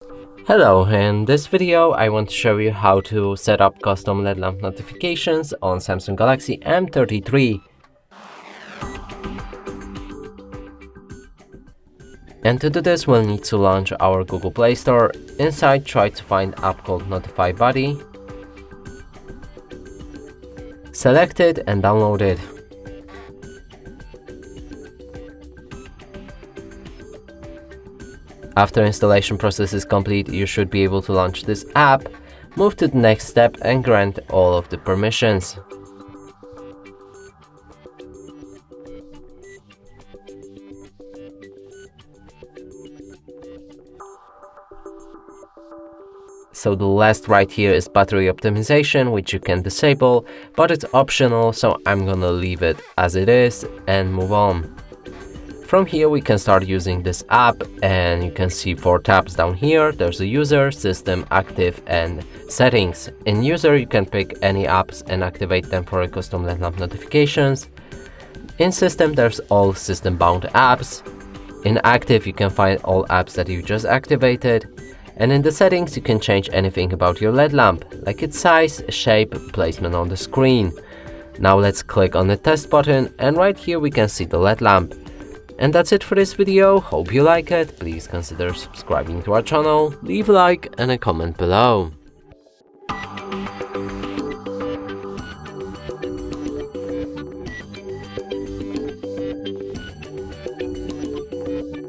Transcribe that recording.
Hello, in this video I want to show you how to set up custom LED lamp notifications on Samsung Galaxy M33. And to do this we'll need to launch our Google Play Store. Inside, try to find an app called NotifyBuddy. Select it and download it. After installation process is complete, you should be able to launch this app, move to the next step and grant all of the permissions. So the last right here is battery optimization, which you can disable, but it's optional, so I'm gonna leave it as it is and move on. From here we can start using this app, and you can see 4 tabs down here. There's a user, system, active and settings. In user you can pick any apps and activate them for a custom LED lamp notifications. In system there's all system bound apps. In active you can find all apps that you just activated. And in the settings you can change anything about your LED lamp, like its size, shape, placement on the screen. Now let's click on the test button, and right here we can see the LED lamp. And that's it for this video. Hope you like it. Please consider subscribing to our channel, leave a like and a comment below.